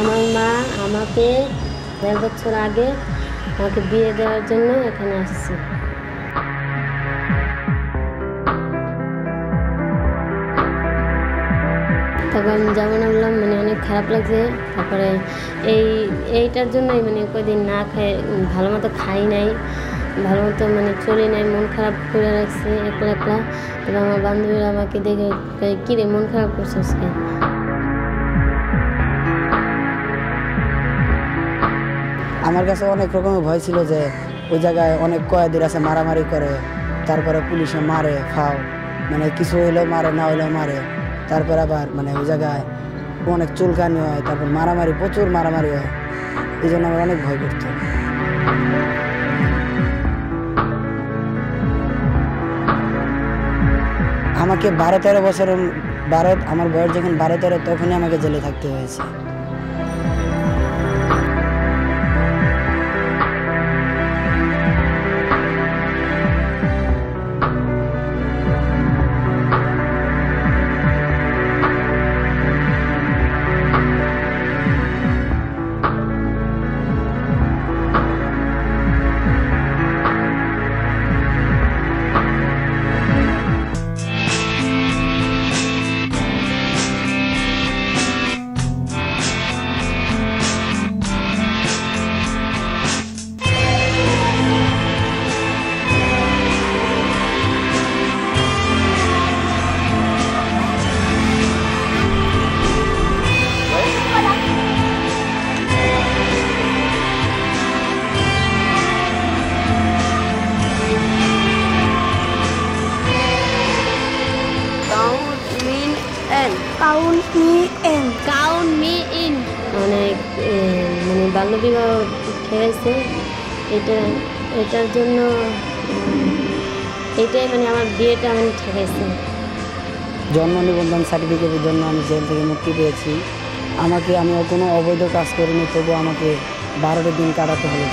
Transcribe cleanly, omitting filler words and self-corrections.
আমার মা আমাকে 1.5 বছর আগে আমাকে বিয়ে দেওয়ার জন্য এখানে আসছে। তখন যেমন বললাম অনেক খারাপ লাগছে। তারপরে এইটার জন্যই কয়দিন না খাই, ভালো মতো খাই নাই, ভালো মতো চলি নাই, মন খারাপ করে রাখছি একলা একলা। তবে আমার বান্ধবীরা আমাকে দেখে কিরে মন খারাপ করছিস কে? আমার কাছে অনেক রকমের ভয় ছিল যে ওই জায়গায় অনেক কয়েদির আছে, মারামারি করে, তারপরে পুলিশে মারে, ফাও কিছু হইলেও মারে, না হইলেও মারে। তারপর আবার ওই জায়গায় অনেক চুলকানি হয়, তারপর মারামারি, প্রচুর মারামারি হয়। এই জন্য আমার অনেক ভয় করতো। আমাকে 12-13 বছর, আমার বয়স যখন 12-13 তখনই আমাকে জেলে থাকতে হয়েছে। Count me in বাল্যবিবাহ খেয়েছে। এটার জন্য এটাই আমার বিয়েটা ঠেকাইছে। জন্ম নিবন্ধন সার্টিফিকেটের জন্য আমি জেল থেকে মুক্তি পেয়েছি। আমি কোনো অবৈধ কাজ করিনি, তবু আমাকে 12টা দিন কাটাতে হলো।